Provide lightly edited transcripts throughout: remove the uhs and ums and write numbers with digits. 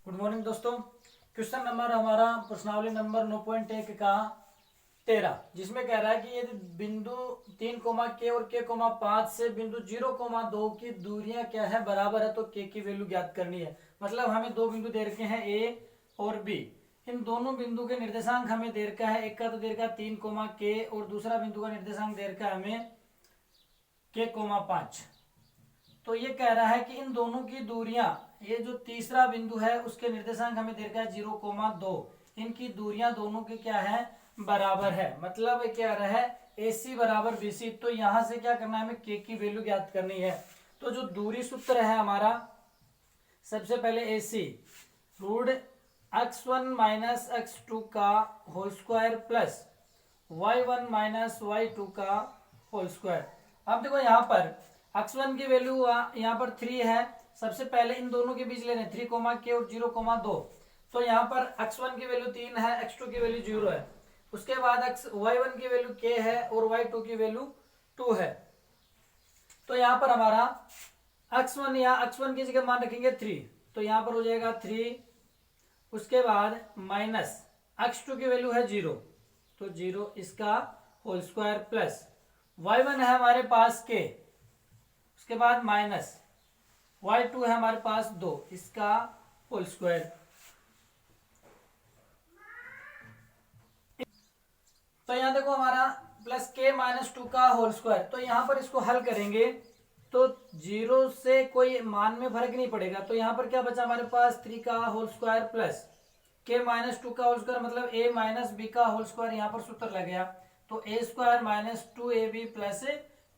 Good morning दोस्तों। Question number हमारा प्रश्नावली नंबर 9.1 का 13, जिसमें कह रहा है कि यदि बिंदु 3 के और के 5 से बिंदु 0, 2 की दूरियां क्या है, बराबर है, तो के की वैल्यू ज्ञात करनी है। मतलब हमें दो बिंदु दे रखे हैं ए और बी। इन दोनों बिंदु के निर्देशांक हमें दे रखा है, एक का तो दे रखा है 3, के और दूसरा बिंदु का निर्देशांक दे रखा है हमें के 5। तो ये कह रहा है कि इन दोनों की दूरियां, ये जो तीसरा बिंदु है उसके निर्देशांक हमें दे रखा है 0, 2, इनकी दूरियां दोनों के क्या है, बराबर है। मतलब क्या रहा है, AC बराबर BC। तो यहां से क्या करना है, हमें के की वैल्यू ज्ञात करनी है। तो जो दूरी सूत्र है हमारा, सबसे पहले AC root x1 minus x2 का whole square plus y1 minus y2 का होल स्क्वायर। अब देखो यहाँ पर x1 की वैल्यू यहाँ पर 3 है। सबसे पहले इन दोनों के बीच लेने 3, के और 0, 2। तो यहाँ पर x1 की वैल्यू 3 है, x2 की वैल्यू 0 है। उसके बाद y1 की वैल्यू k है और y2 की वैल्यू 2 है। तो यहाँ पर हमारा x1, यहाँ x1 की जगह मान रखेंगे 3, तो यहाँ पर हो जाएगा 3। उसके बाद माइनस x2 की वैल्यू है 0, तो 0 इसका होल स्क्वायर प्लस y1 है हमारे पास k, उसके बाद माइनस y2 है हमारे पास 2, इसका होल स्क्वायर। तो यहां देखो हमारा प्लस k माइनस 2 का होल स्क्वायर। तो यहां पर इसको हल करेंगे तो 0 से कोई मान में फर्क नहीं पड़ेगा। तो यहां पर क्या बचा हमारे पास, 3 का whole square plus k minus 2 का होल स्क्वायर, मतलब a माइनस बी का होल स्क्वायर। यहाँ पर सूत्र लग गया, तो a square minus 2ab plus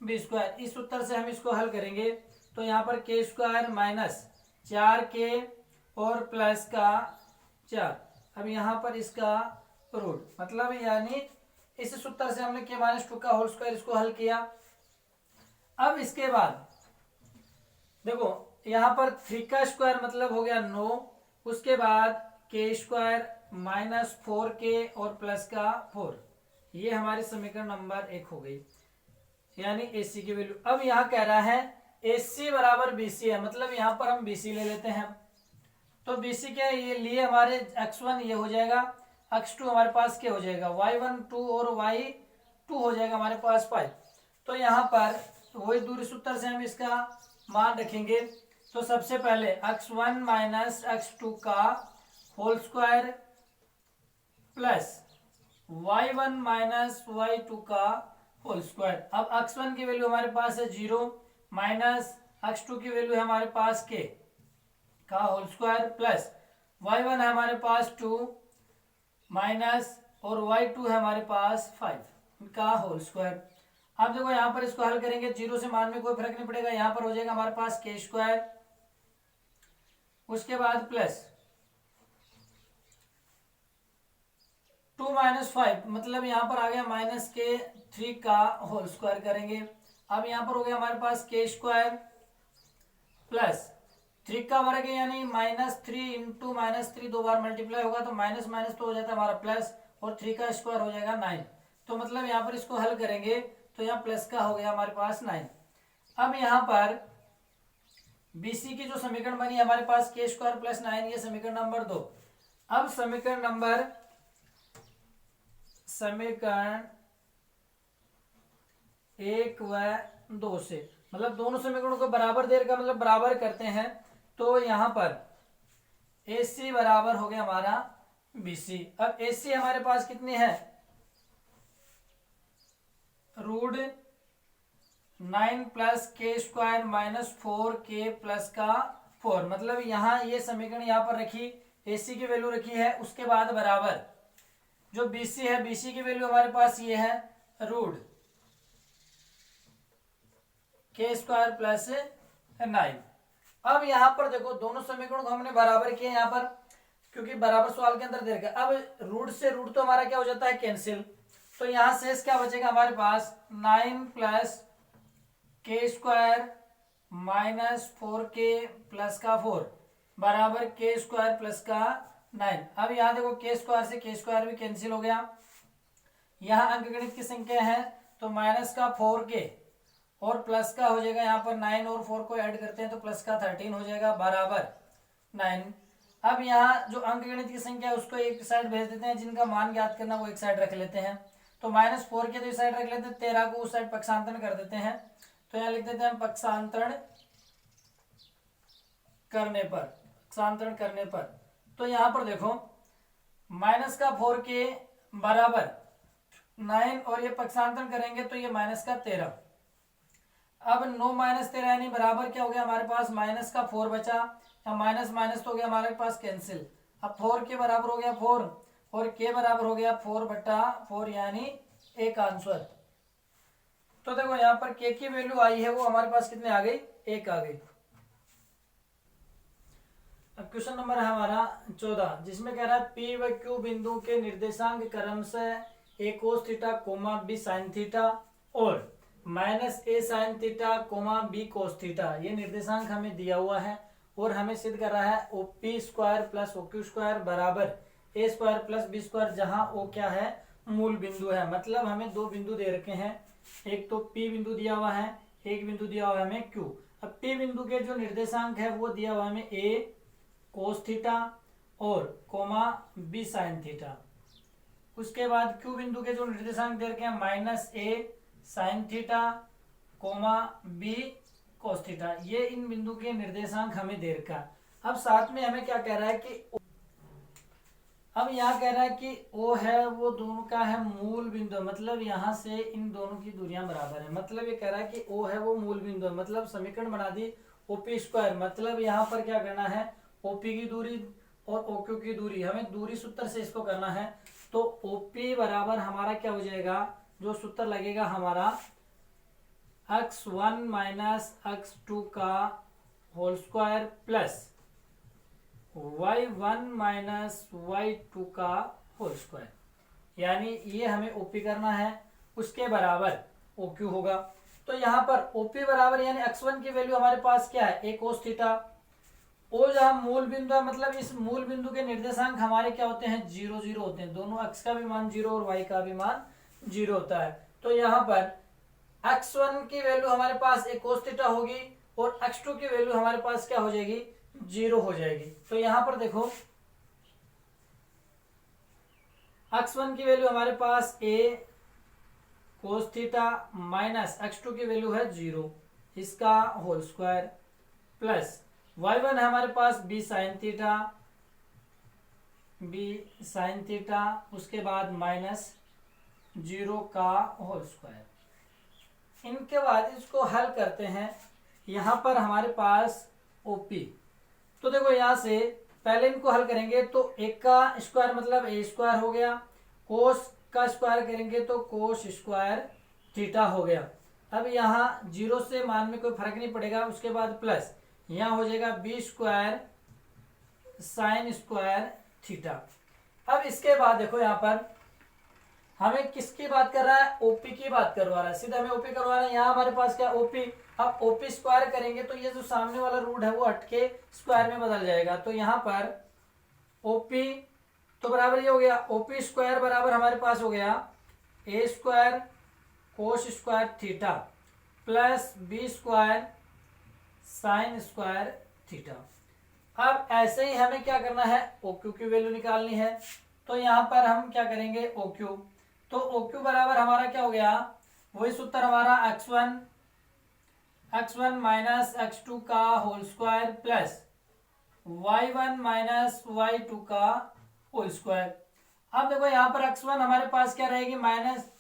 B square. इस सूत्र से हम इसको हल करेंगे तो यहाँ पर k स्क्वायर माइनस 4k और प्लस का 4। अब यहाँ पर इसका रूट, मतलब यानी इस सूत्र से हमने k माइनस 2 का होल स्क्वायर इसको हल किया। अब इसके बाद देखो यहाँ पर 3 का स्क्वायर मतलब हो गया 9, उसके बाद k स्क्वायर माइनस 4k और प्लस का 4। ये हमारी समीकरण नंबर 1 हो गई, यानी AC की वैल्यू। अब यहाँ कह रहा है AC बराबर BC है, मतलब यहाँ पर हम BC ले लेते हैं। तो BC के लिए हमारे x1 ये हो जाएगा, x2 हमारे पास क्या हो जाएगा, y1 2 और y2 हो जाएगा हमारे पास 5। तो यहाँ पर वही दूरी सूत्र से हम इसका मान रखेंगे। तो सबसे पहले x1 माइनस x2 का whole square plus y1 minus y2 का होल स्क्वायर। अब x1 की वैल्यू हमारे पास है 0, माइनस x2 की वैल्यू है हमारे पास k का होल स्क्वायर प्लस y1 है हमारे पास 2 माइनस और y2 है हमारे पास 5 का होल स्क्वायर। अब देखो यहाँ पर इसको हल करेंगे, 0 से मान में कोई फर्क नहीं पड़ेगा। यहाँ पर हो जाएगा हमारे पास k स्क्वायर, उसके बाद प्लस 2 माइनस 5, मतलब यहाँ पर आ गया माइनस के 3 का होल स्क्वायर करेंगे। अब यहाँ पर हो गया हमारे पास k स्क्वायर प्लस 3 का वर्ग है, यानी माइनस 3 इंटू माइनस 3 दो बार मल्टीप्लाई होगा तो माइनस माइनस तो हो जाता है हमारा प्लस, और 3 का स्क्वायर हो जाएगा 9। तो मतलब यहाँ पर इसको हल करेंगे तो यहाँ प्लस का हो गया हमारे पास 9। अब यहाँ पर BC की जो समीकरण बनी हमारे पास k स्क्वायर प्लस 9, ये समीकरण नंबर 2। अब समीकरण 1 व 2 से, मतलब दोनों समीकरणों को बराबर देर का मतलब बराबर करते हैं। तो यहाँ पर AC बराबर हो गया हमारा BC। अब AC हमारे पास कितनी है, root 9 plus k square minus 4k plus का 4। मतलब यहाँ ये समीकरण यहाँ पर रखी, AC की वैल्यू रखी है, उसके बाद बराबर जो BC है, BC की वैल्यू हमारे पास ये है रूट k स्क्वायर प्लस 9। अब यहाँ पर देखो दोनों समीकरणों को हमने बराबर किया यहाँ पर, क्योंकि बराबर सवाल के अंदर दे रखा। अब रूट से रूट तो हमारा क्या हो जाता है, कैंसिल। तो यहाँ शेष क्या बचेगा हमारे पास, 9 plus k square minus 4k plus का 4 बराबर k स्क्वायर प्लस का 9। अब यहाँ देखो k स्क्वायर से k स्क्वायर भी कैंसिल हो गया। यहाँ अंकगणित की संख्या है तो माइनस का 4k और प्लस का हो जाएगा यहाँ पर 9 और 4 को ऐड करते हैं तो प्लस का 13 हो जाएगा बराबर 9। अब यहाँ जो अंकगणित की संख्या है उसको एक साइड भेज देते हैं, जिनका मान ज्ञात करना वो एक साइड रख लेते हैं। तो -4 के तो इस साइड रख लेते हैं, 13 को उस साइड पक्षांतरण कर देते हैं। तो यहाँ लिख देते हैं पक्षांतरण करने पर। तो यहाँ पर देखो -4 के बराबर 9 और ये पक्षांतरण करेंगे तो ये -13। अब 9 - 13 यानी बराबर क्या हो गया हमारे पास, -4 बचा, या माइनस माइनस तो हो गया हमारे पास कैंसिल। अब 4 के बराबर हो गया 4 और के बराबर हो गया 4/4 यानी एक आंसर। तो देखो यहाँ पर के की वैल्यू आई है वो हमारे पास कितने आ गई, 1 आ गई। अब क्वेश्चन नंबर है हमारा 14, जिसमें कह रहा है पी व क्यू बिंदु के निर्देशांक क्रमशः a cos theta b sin theta और -a sin theta b cos theta, ये निर्देशांक हमें दिया हुआ है और हमें सिद्ध कर रहा है OP² प्लस OQ² बराबर a² प्लस b², जहां ओ क्या है, मूल बिंदु है। मतलब हमें दो बिंदु दे रखे हैं, एक तो P बिंदु दिया हुआ है, एक बिंदु दिया हुआ है हमें Q। अब P बिंदु के जो निर्देशांक है वो दिया हुआ है हमें a cos थीटा और b sin थीटा। उसके बाद Q बिंदु के जो निर्देशांक दे रखे हैं -a sin theta b cos theta, ये इन बिंदु के निर्देशांक हमें दे रखा। अब साथ में हमें क्या कह रहा है कि अब यहाँ कह रहा है कि O है वो दोनों का है मूल बिंदु, मतलब यहाँ से इन दोनों की दूरियां बराबर है। मतलब ये कह रहा है कि O है वो मूल बिंदु है, मतलब समीकरण बना दी OP²। मतलब यहाँ पर क्या करना है, OP की दूरी और OQ की दूरी, हमें दूरी सूत्र से इसको करना है। तो OP बराबर हमारा क्या हो जाएगा, जो सूत्र लगेगा हमारा x1 माइनस x2 का whole square plus y1 minus y2 का होल स्क्वायर, यानी ये हमें OP करना है, उसके बराबर OQ होगा। तो यहाँ पर OP बराबर यानी x1 की वैल्यू हमारे पास क्या है, a cos थीटा। ओ जहाँ मूल बिंदु है, मतलब इस मूल बिंदु के निर्देशांक हमारे क्या होते हैं, 0 0 होते हैं। दोनों x का भी मान 0 और y का भी मान 0 होता है। तो यहाँ पर x1 की वैल्यू हमारे पास a cos थीटा होगी और x2 की वैल्यू हमारे पास क्या हो जाएगी, 0 हो जाएगी। तो यहाँ पर देखो x1 की वैल्यू हमारे पास a cos theta minus x2 की वैल्यू है 0, इसका होल स्क्वायर प्लस y1 है हमारे पास b sin थीटा, उसके बाद माइनस 0 का होल स्क्वायर। इनके बाद इसको हल करते हैं। यहाँ पर हमारे पास OP, तो देखो यहाँ से पहले इनको हल करेंगे तो एक का स्क्वायर मतलब a² हो गया, कोस का स्क्वायर करेंगे तो cos² थीटा हो गया। अब यहाँ 0 से मान में कोई फर्क नहीं पड़ेगा, उसके बाद प्लस यहाँ हो जाएगा b² sin² थीटा। अब इसके बाद देखो यहाँ पर हमें किसकी बात कर रहा है, OP की बात करवा रहा है, सीधा हमें OP करवा रहा है। यहाँ हमारे पास क्या OP, अब OP² करेंगे तो ये जो सामने वाला रूट है वो हटके स्क्वायर में बदल जाएगा। तो यहाँ पर OP तो बराबर ये हो गया, OP² बराबर हमारे पास हो गया a² cos² theta plus b² sin² theta. अब ऐसे ही हमें क्या करना है, OQ की वैल्यू निकालनी है। तो यहाँ पर हम क्या करेंगे, OQ, तो OQ बराबर हमारा क्या हो गया, वही सूत्र हमारा x1 माइनस x2 का whole square plus y1 minus y2 का होल स्क्वायर। अब देखो यहाँ पर x1 हमारे पास क्या रहेगी, माइनस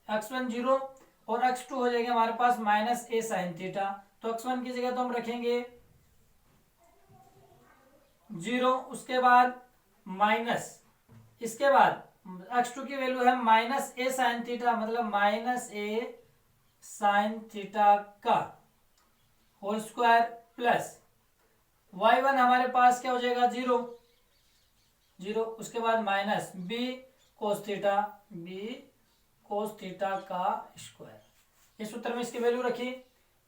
x1 0 और x2 हो जाएगा हमारे पास -a sin थीटा। तो x1 की जगह तो हम रखेंगे 0, उसके बाद माइनस, इसके बाद x2 की वैल्यू है -a sin थीटा, मतलब -a sin थीटा का होल स्क्वायर प्लस y1 हमारे पास क्या हो जाएगा 0 0, उसके बाद माइनस b cos थीटा का स्क्वायर। इस सूत्र में इसकी वैल्यू रखी।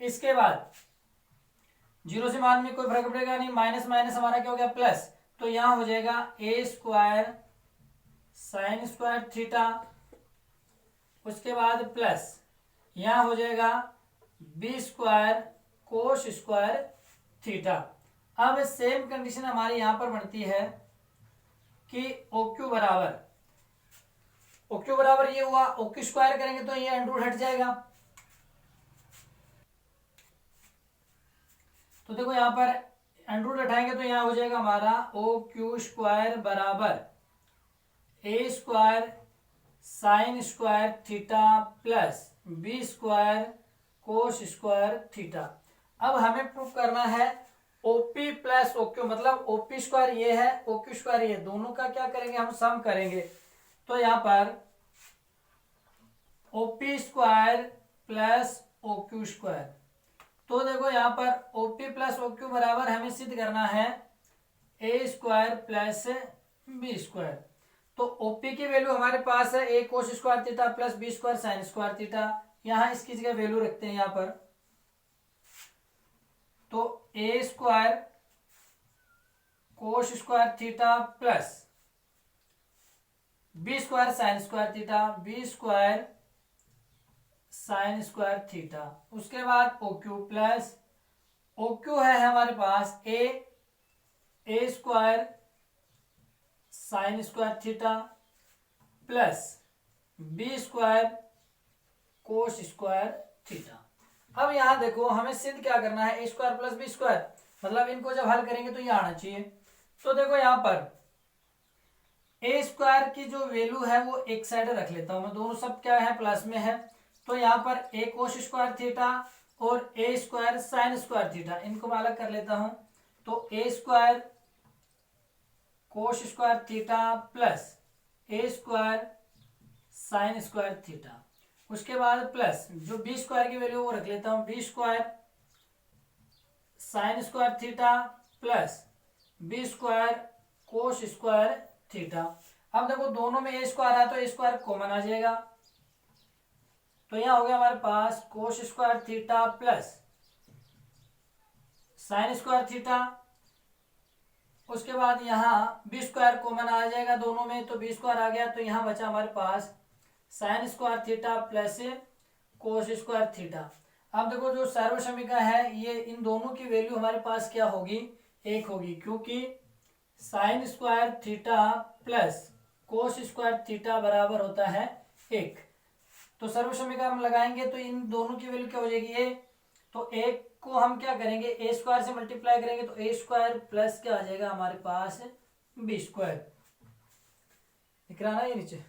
इसके बाद 0 से मान में कोई फर्क पड़ेगा नहीं, माइनस माइनस हमारा क्या हो गया प्लस, तो यहां हो जाएगा a² sin² थीटा, उसके बाद प्लस यहां हो जाएगा b² cos² थीटा। अब सेम कंडीशन हमारी यहां पर बनती है कि OQ बराबर, OQ बराबर ये हुआ, OQ स्क्वायर करेंगे तो ये अंडर हट जाएगा। तो देखो यहां पर अंडर हटाएंगे तो यहां हो जाएगा हमारा OQ स्क्वायर बराबर A square sine square theta plus B square cos square theta. अब हमें प्रूव करना है OP प्लस OQ, मतलब OP स्क्वायर ये है, OQ स्क्वायर ये, दोनों का क्या करेंगे हम सम करेंगे। तो यहां पर OP square plus OQ square, तो देखो यहां पर OP प्लस OQ बराबर हमें सिद्ध करना है A square plus B square. तो OP की वैल्यू हमारे पास है A cos square theta plus B square sine square theta, यहां इसकी जगह वैल्यू रखते हैं यहां पर। तो A square cos square theta plus B square sine square theta, B square sine square theta. उसके बाद OQ प्लस OQ है हमारे पास A square sine square theta plus B square cos square theta. अब यहां देखो हमें सिद्ध क्या करना है, A square plus B square, मतलब इनको जब हल करेंगे तो ये आना चाहिए। तो देखो यहां पर A स्क्वायर की जो वैल्यू है वो एक साइड रख लेता हूं मैं, दोनों सब क्या है प्लस में है। तो यहां पर A कोस स्क्वायर थीटा और A square sine square theta, इनको मैं अलग कर लेता हूं। तो A square cos square theta plus A square sine square theta. उसके बाद प्लस जो B स्क्वायर की वैल्यू वो रख लेता हूं, B square sine square theta plus B square कोस स्क्वायर थीटा। अब देखो दोनों में A स्क्वायर है तो A स्क्वायर कॉमन आ जाएगा, तो यहां हो गया हमारे पास cos square theta plus sine square theta. उसके बाद यहाँ B स्क्वायर कॉमन आ जाएगा दोनों में, तो B स्क्वायर आ गया, तो यहाँ बचा हमारे पास sine square theta plus cos square theta. अब देखो जो सर्व समीकरण है ये, इन दोनों की वैल्यू हमारे पास क्या होगी, एक होगी, क्योंकि sign square theta plus cos square theta बराबर होता है एक। तो सर्व समीकरण हम लगाएंगे तो इन दोनों की वैल्यू क्या हो जाएगी, ए। तो एक को हम क्या करेंगे, ए स्क्वायर से मल्टीप्लाई करेंगे तो ए स्क्वायर प्लस क्या आ जाएगा हमारे पास बी स्क्वायर, दिख रहा ना ये नीचे।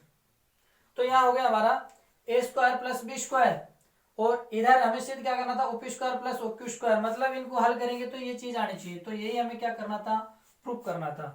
तो यहाँ हो गया हमारा ए स्क्वायर प्लस बी स्क्वायर, और इधर हमें सिद्ध क्या करना था, OP square plus OQ square, मतलब इनको हल करेंगे तो ये चीज आनी चाहिए। तो यही हमें क्या करना था, प्रूफ करना था।